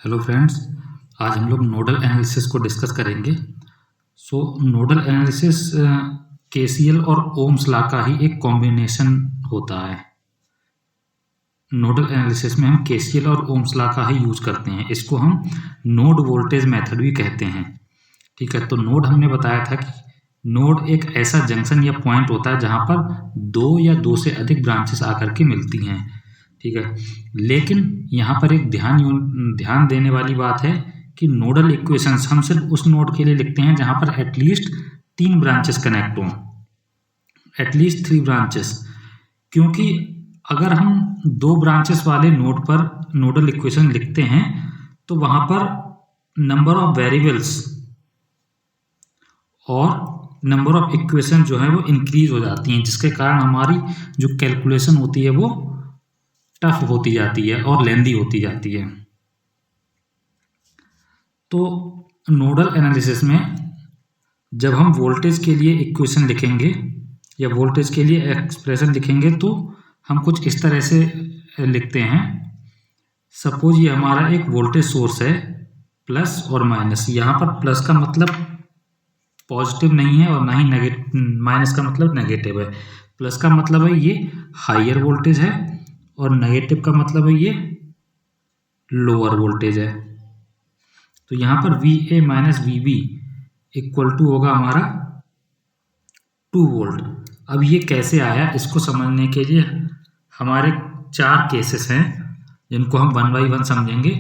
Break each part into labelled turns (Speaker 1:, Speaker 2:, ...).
Speaker 1: Hello friends, आज हम लोग नोडल एनालिसिस को डिस्कस करेंगे। नोडल एनालिसिस केसीएल और ओम्स लॉ का ही एक कॉम्बिनेशन होता है। नोडल एनालिसिस में हम केसीएल और ओम्स लॉ का ही यूज करते हैं। इसको हम नोड वोल्टेज मेथड भी कहते हैं। ठीक है, तो नोड हमने बताया था कि नोड एक ऐसा जंक्शन या पॉइंट होता है जहां पर दो या दो से अधिक ब्रांचेस आकर के मिलती हैं। ठीक है, लेकिन यहाँ पर एक ध्यान देने वाली बात है कि नोडल इक्वेशंस हम सिर्फ उस नोड के लिए लिखते हैं जहां पर एटलीस्ट 3 ब्रांचेस कनेक्ट हों, एटलीस्ट 3 ब्रांचेस। क्योंकि अगर हम 2 ब्रांचेस वाले नोड पर नोडल इक्वेशन लिखते हैं तो वहां पर नंबर ऑफ वेरिएबल्स और नंबर ऑफ इक्वेशन जो है वो इंक्रीज हो जाती हैं, जिसके कारण हमारी जो कैलकुलेशन होती है वो टफ होती जाती है और लेंदी होती जाती है। तो नोडल एनालिसिस में जब हम वोल्टेज के लिए इक्वेशन लिखेंगे या वोल्टेज के लिए एक्सप्रेशन लिखेंगे तो हम कुछ इस तरह से लिखते हैं। सपोज ये हमारा एक वोल्टेज सोर्स है, प्लस और माइनस। यहाँ पर प्लस का मतलब पॉजिटिव नहीं है और ना ही माइनस का मतलब नेगेटिव है। प्लस का मतलब है ये हायर वोल्टेज है और नेगेटिव का मतलब है ये लोअर वोल्टेज है। तो यहाँ पर VA minus VB equal to होगा हमारा 2 वोल्ट। अब ये कैसे आया, इसको समझने के लिए हमारे 4 केसेस हैं जिनको हम 1 बाई 1 समझेंगे,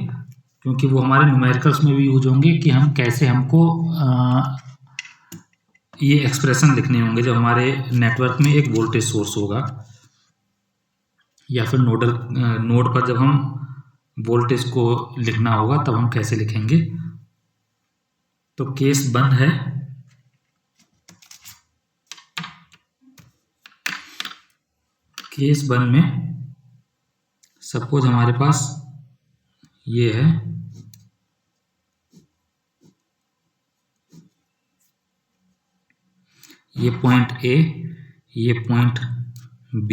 Speaker 1: क्योंकि वो हमारे न्यूमेरिकल्स में भी यूज होंगे कि हम कैसे हमको ये एक्सप्रेशन लिखने होंगे जब हमारे नेटवर्क में एक वोल्टेज सोर्स होगा या फिर नोड पर जब हम वोल्टेज को लिखना होगा तब हम कैसे लिखेंगे। तो केस 1 है, केस 1 में सपोज हमारे पास ये है, ये पॉइंट A, ये पॉइंट B,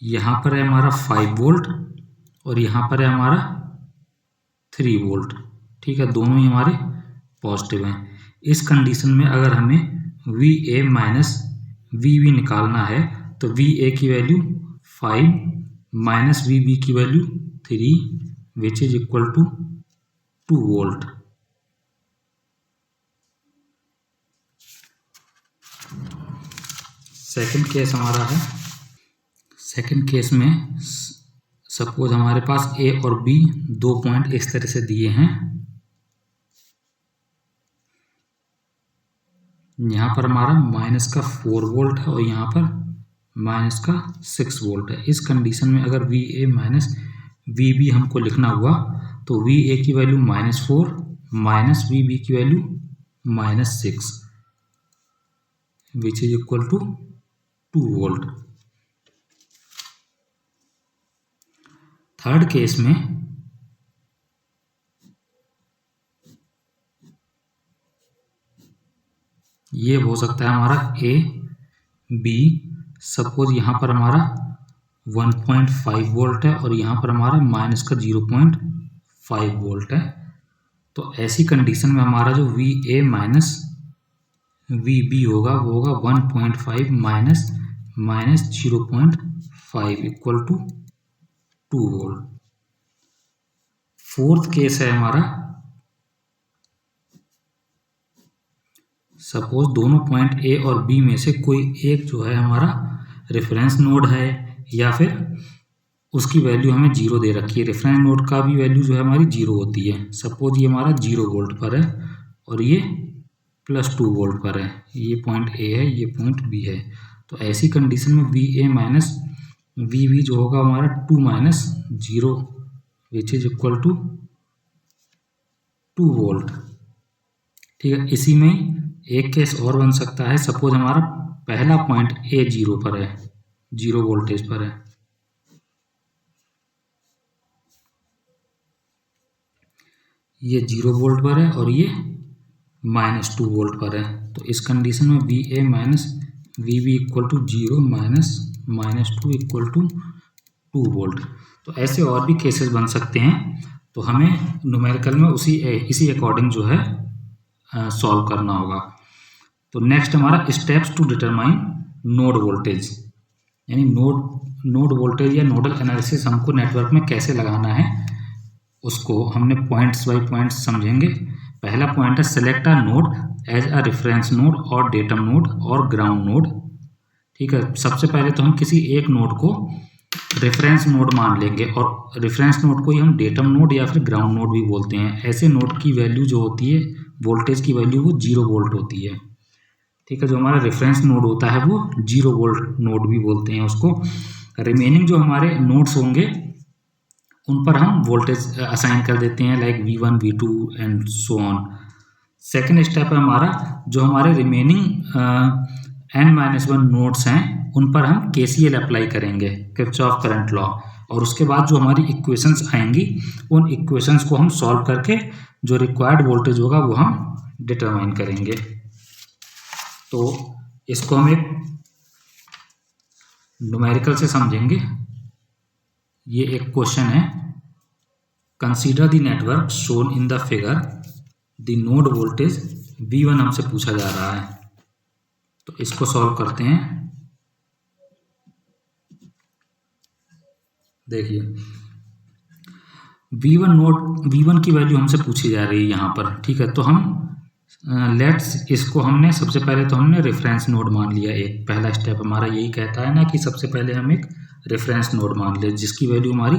Speaker 1: यहाँ पर है हमारा 5 वोल्ट और यहाँ पर है हमारा 3 वोल्ट। ठीक है, दोनों ही हमारे पॉजिटिव हैं। इस कंडीशन में अगर हमें VA माइनस VB निकालना है तो VA की वैल्यू 5 माइनस VB की value 3 which is equal to 2 volt. Second case हमारा है, सेकंड केस में सपोज हमारे पास A और B 2 पॉइंट इस तरह से दिए हैं। यहाँ पर हमारा माइनस का 4 वोल्ट है और यहाँ पर माइनस का 6 वोल्ट है। इस कंडीशन में अगर VA माइनस VB हमको लिखना हुआ तो VA की वैल्यू -4 माइनस VB की value -6 which is equal to 2 volt. Third case में ये हो सकता है हमारा A B। सपोज यहाँ पर हमारा 1.5 वोल्ट है और यहाँ पर हमारा माइनस का 0.5 वोल्ट है। तो ऐसी कंडीशन में हमारा जो VA माइनस VB होगा वो होगा 1.5 minus 0.5 equal to 2 volt. Fourth case है हमारा, सपोज दोनों पॉइंट A और B में से कोई एक जो है हमारा रेफरेंस नोड है या फिर उसकी वैल्यू हमें 0 दे रखी है। रेफरेंस नोड का भी वैल्यू जो है हमारी 0 होती है। सपोज ये हमारा 0 वोल्ट पर है और ये +2 वोल्ट पर है। ये पॉइंट A है, ये पॉइंट B है। तो ऐसी कंडीशन में VA माइनस VB जो होगा हमारा 2 minus 0 which is equal to 2 volt. ठीक है, इसी में एक केस और बन सकता है। सपोज हमारा पहला पॉइंट A 0 पर है, 0 वोल्टेज पर है, ये 0 वोल्ट पर है और ये -2 वोल्ट पर है। तो इस कंडीशन में VA minus VB equal to 0 minus -2 equal to 2 volt. तो ऐसे और भी केसेस बन सकते हैं, तो हमें न्यूमेरिकल में इसी अकॉर्डिंग जो है सॉल्व करना होगा। तो नेक्स्ट हमारा steps to determine node voltage, यानी नोड वोल्टेज या नोडल एनालिसिस हमको नेटवर्क में कैसे लगाना है, उसको हमने पॉइंट्स बाय पॉइंट्स समझेंगे। पहला पॉइंट है select a node as a reference node और डेटम नोड और ग्राउंड नोड। ठीक है, सबसे पहले तो हम किसी एक नोड को रेफरेंस नोड मान लेंगे, और रेफरेंस नोड को ही हम डेटम नोड या फिर ग्राउंड नोड भी बोलते हैं। ऐसे नोड की वैल्यू जो होती है, वोल्टेज की वैल्यू, वो 0 वोल्ट होती है। ठीक है, जो हमारा रेफरेंस नोड होता है वो 0 वोल्ट नोड भी बोलते हैं उसको। रिमेनिंग जो हमारे नोड्स होंगे उन पर हम वोल्टेज असाइन कर देते हैं, like V1 V2 and so on. Second step है हमारा, जो हमारे रिमेनिंग n-1 नोड्स हैं उन पर हम KCL अप्लाई करेंगे, किरचॉफ करंट लॉ। और उसके बाद जो हमारी इक्वेशंस आएंगी उन इक्वेशंस को हम सॉल्व करके जो रिक्वायर्ड वोल्टेज होगा वो हम डिटरमाइन करेंगे। तो इसको हम एक न्यूमेरिकल से समझेंगे। ये एक क्वेश्चन है, consider the network shown in the figure, the node voltage V1 हमसे पूछा जा रहा है। तो इसको सॉल्व करते हैं। देखिए V1 की वैल्यू हमसे पूछी जा रही है यहाँ पर। ठीक है, तो हम इसको हमने सबसे पहले तो हमने रेफरेंस नोड मान लिया। एक पहला स्टेप हमारा यही कहता है ना कि सबसे पहले हम एक रेफरेंस नोड मान ले जिसकी वैल्यू हमारी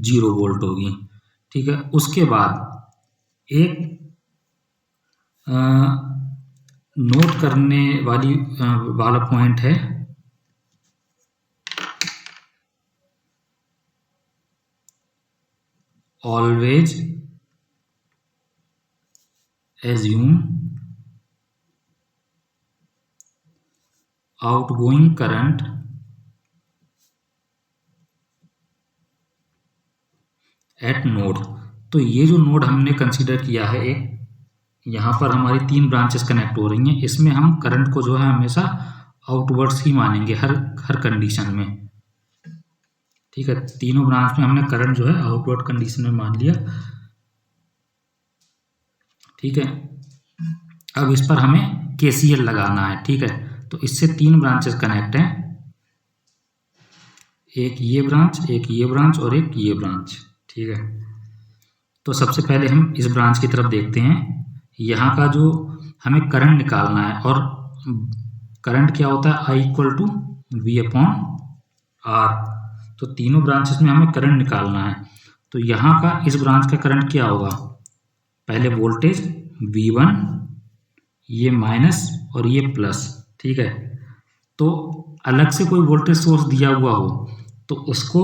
Speaker 1: 0 वोल्ट होगी। ठीक है, उसके बाद एक नोट करने वाला पॉइंट है always assume outgoing current at node। तो ये जो नोड हमने कंसीडर किया है, एक यहाँ पर हमारी 3 ब्रांचेस कनेक्ट हो रही हैं, इसमें हम करंट को जो है हमेशा आउटवर्ड्स ही मानेंगे हर कंडीशन में। ठीक है, तीनों ब्रांच में हमने करंट जो है आउटवर्ड कंडीशन में मान लिया। ठीक है, अब इस पर हमें KCL लगाना है। ठीक है, तो इससे 3 ब्रांचेस कनेक्ट हैं, एक ये ब्रांच, एक ये ब्रांच और एक ये ब्रांच। ठीक है, तो सबसे पहले हम इस ब्रांच की तरफ देखते हैं। यहाँ का जो हमें करंट निकालना है, और करंट क्या होता है, I = V/R। तो तीनों ब्रांचेस में हमें करंट निकालना है। तो यहाँ का इस ब्रांच का करंट क्या होगा, पहले वोल्टेज V1, ये माइनस और ये प्लस। ठीक है, तो अलग से कोई वोल्टेज सोर्स दिया हुआ हो तो उसको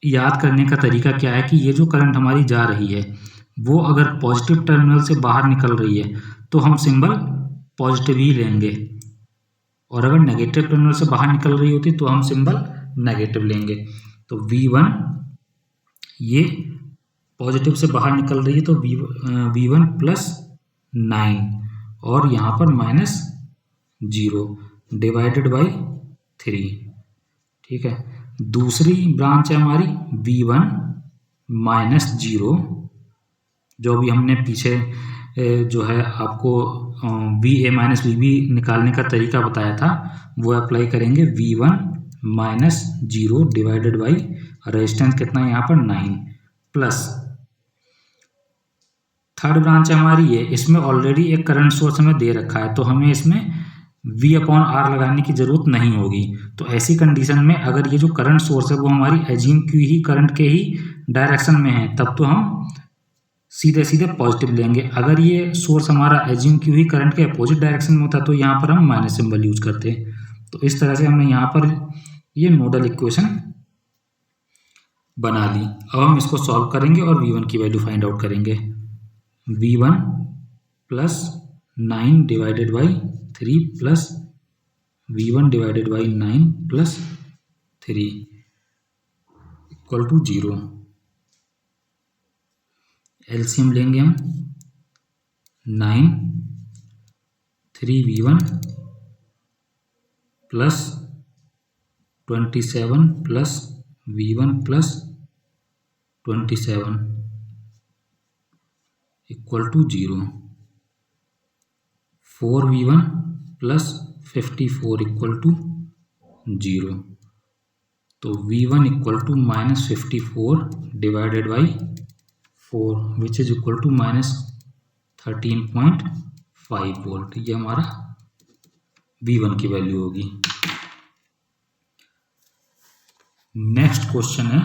Speaker 1: याद करने का तरीका क्या है कि ये जो करंट हमारी जा रही है वो अगर पॉजिटिव टर्मिनल से बाहर निकल रही है तो हम सिंबल पॉजिटिव ही लेंगे, और अगर नेगेटिव टर्मिनल से बाहर निकल रही होती तो हम सिंबल नेगेटिव लेंगे। तो V1 ये पॉजिटिव से बाहर निकल रही है तो V1 + 9 और यहाँ पर -0 डिवाइडेड बाई 3। ठीक है, दूसरी ब्रांच है हमारी V1 - 0, जो भी हमने पीछे जो है आपको VA - VB निकालने का तरीका बताया था वो अप्लाई करेंगे। V1 - 0 डिवाइडेड बाई रेजिस्टेंस कितना है यहाँ पर 9 प्लस थर्ड ब्रांच है हमारी ये, इसमें ऑलरेडी एक करंट सोर्स हमें दे रखा है तो हमें इसमें V/R लगाने की ज़रूरत नहीं होगी। तो ऐसी कंडीशन में अगर ये जो करंट सोर्स है वो हमारी एज्यूम क्यू ही करंट के ही डायरेक्शन में है तब तो हम सीधे सीधे पॉजिटिव लेंगे। अगर ये सोर्स हमारा एज्यूम क्यू ही करंट के अपोजिट डायरेक्शन में होता तो यहाँ पर हम माइनस सिंबल यूज करते। तो इस तरह से हमने यहाँ पर ये नोडल इक्वेशन बना ली। अब हम इसको सॉल्व करेंगे और V1 की वैल्यू फाइंड आउट करेंगे। V1 + 9 divided by 3 plus V1 divided by 9 plus 3 = 0। LCM लेंगे हम 9 3V1 plus 27 plus V1 plus 27 equal to 0, 4V1 plus 54 equal to 0। तो V1 equal to -54 divided by 4 which is equal to -13.5 volt. ये हमारा V1 की value होगी। Next question है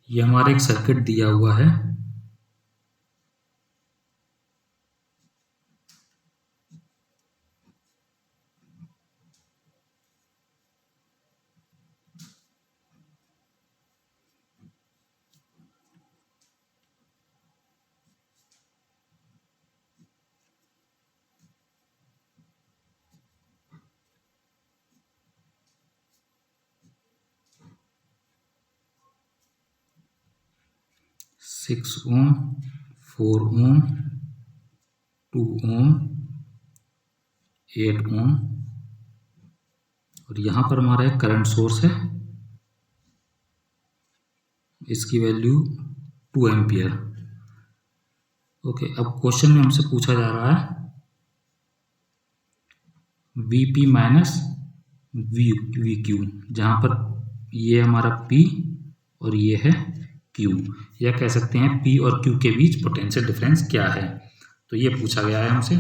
Speaker 1: ये हमारा एक सर्किट दिया हुआ है, सिक्स ओम, 4 ओम, 2 ओम, 8 ओम और यहाँ पर हमारा एक करंट सोर्स है, इसकी वैल्यू 2 एम्पियर। ओके, अब क्वेश्चन में हमसे पूछा जा रहा है Vp माइनस वी क्यू, जहाँ पर ये हमारा P और ये है Q, या कह सकते हैं P और Q के बीच पोटेंशियल डिफरेंस क्या है। तो ये पूछा गया है हमसे।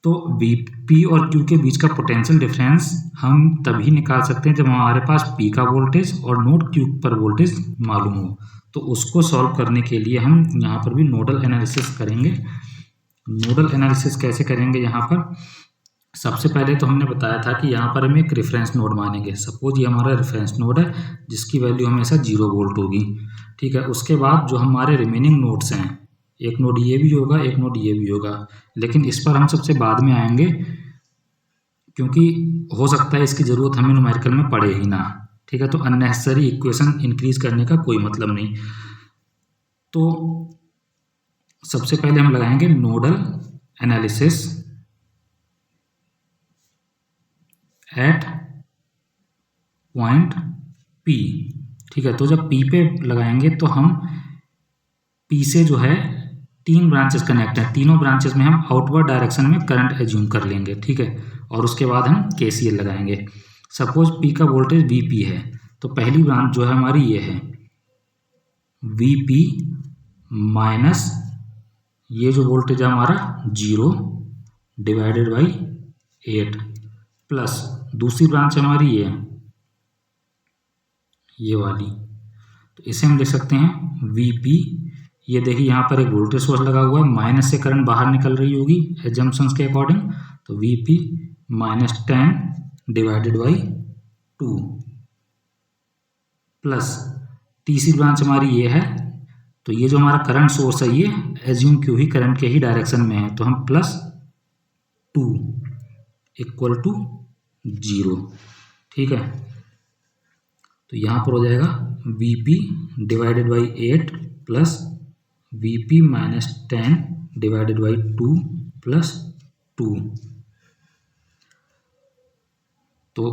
Speaker 1: तो P और Q के बीच का पोटेंशियल डिफरेंस हम तभी निकाल सकते हैं जब हमारे पास P का वोल्टेज और नोड Q पर वोल्टेज मालूम हो। तो उसको सॉल्व करने के लिए हम यहाँ पर भी नोडल एनालिसिस करेंगे। नोडल एनालिसिस कैसे करेंगे, यहाँ पर सबसे पहले तो हमने बताया था कि यहाँ पर हम एक रेफरेंस नोड मानेंगे। सपोज ये हमारा रेफरेंस नोड है जिसकी वैल्यू हमेशा 0 वोल्ट होगी, ठीक है। उसके बाद जो हमारे रिमेनिंग नोड्स हैं, एक नोड ये भी होगा, एक नोड ये भी होगा, लेकिन इस पर हम सबसे बाद में आएंगे क्योंकि हो सकता है इसकी ज़रूरत हमें न्यूमेरिकल में पड़े ही ना, ठीक है। तो अननेसेसरी इक्वेशन इंक्रीज करने का कोई मतलब नहीं। तो सबसे पहले हम लगाएंगे nodal analysis at point P, ठीक है। तो जब P पे लगाएंगे तो हम P से जो है 3 ब्रांचेस कनेक्ट हैं, तीनों ब्रांचेस में हम आउटवर्ड डायरेक्शन में करंट एज्यूम कर लेंगे, ठीक है। और उसके बाद हम KCL लगाएंगे। सपोज P का वोल्टेज Vp है, तो पहली ब्रांच जो है हमारी ये है Vp माइनस ये जो वोल्टेज है हमारा 0 डिवाइडेड बाई 8 प्लस दूसरी ब्रांच हमारी ये वाली, तो इसे हम लिख सकते हैं Vp। ये देखिए यहाँ पर एक वोल्टेज सोर्स लगा हुआ है, माइनस से करंट बाहर निकल रही होगी एजम्पशंस के अकॉर्डिंग, तो Vp minus 10 divided by 2 plus तीसरी ब्रांच हमारी ये है, तो ये जो हमारा करंट सोर्स है ये एज्यूम क्यों ही करंट के ही डायरेक्शन में है, तो हम प्लस 2 इक्वल टू 0, ठीक है। तो यहाँ पर हो जाएगा Vp divided by 8 plus Vp minus 10 divided by 2 plus 2। तो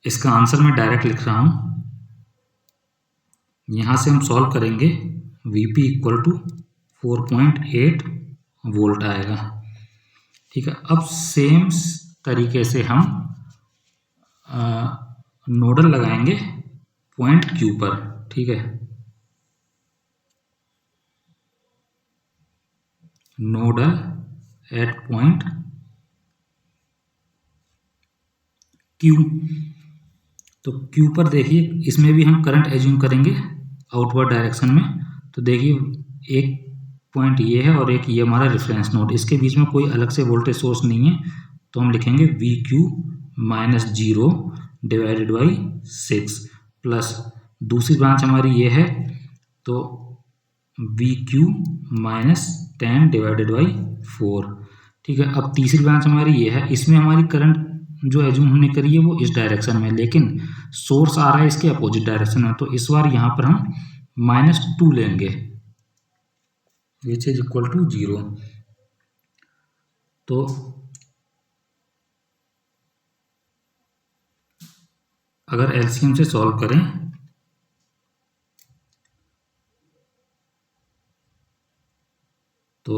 Speaker 1: इसका आंसर मैं डायरेक्ट लिख रहा हूँ, यहाँ से हम सॉल्व करेंगे Vp इक्वल टू 4.8 वोल्ट आएगा, ठीक है। अब सेम तरीके से हम नोडल लगाएंगे पॉइंट Q पर, ठीक है। नोडल एट पॉइंट Q, तो Q पर देखिए इसमें भी हम करंट एज्यूम करेंगे आउटवर्ड डायरेक्शन में। तो देखिए एक पॉइंट ये है और एक ये हमारा रेफरेंस नोड, इसके बीच में कोई अलग से वोल्टेज सोर्स नहीं है, तो हम लिखेंगे VQ minus 0 divided by 6 plus दूसरी ब्रांच हमारी ये है, तो VQ माइनस 10 डिवाइडेड बाई 4, ठीक है। अब तीसरी ब्रांच हमारी ये है, इसमें हमारी करंट जो एज्यूम हमने करी है वो इस डायरेक्शन में, लेकिन सोर्स आ रहा है इसके अपोजिट डायरेक्शन में, तो इस बार यहाँ पर हम -2 लेंगे, विच इज इक्वल टू 0। तो अगर एलसीएम से सॉल्व करें तो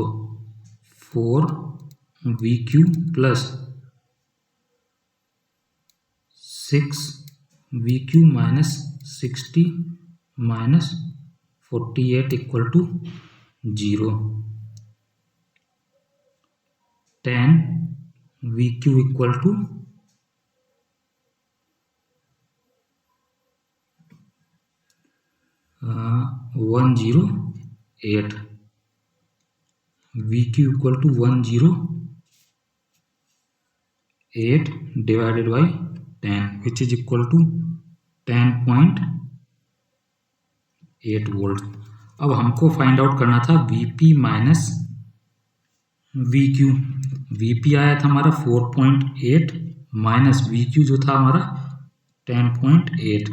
Speaker 1: 4VQ plus 6VQ minus 60 minus 48 equal to 0। 10VQ equal to 108। VQ equal to 108 divided by 10 which is equal to 10.8 volt. अब हमको फाइंड आउट करना था VP माइनस VQ। VP आया था हमारा 4.8 माइनस VQ जो था हमारा 10.8,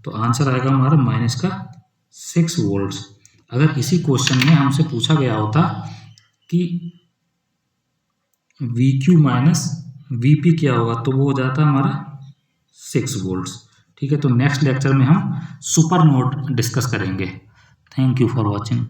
Speaker 1: तो आंसर आएगा हमारा माइनस का 6 वोल्ट्स। अगर इसी क्वेश्चन में हमसे पूछा गया होता कि VQ माइनस VP क्या होगा, तो वो हो जाता हमारा 6 वोल्ट्स। ठीक है, तो नेक्स्ट लेक्चर में हम सुपर नोड डिस्कस करेंगे। Thank you for watching.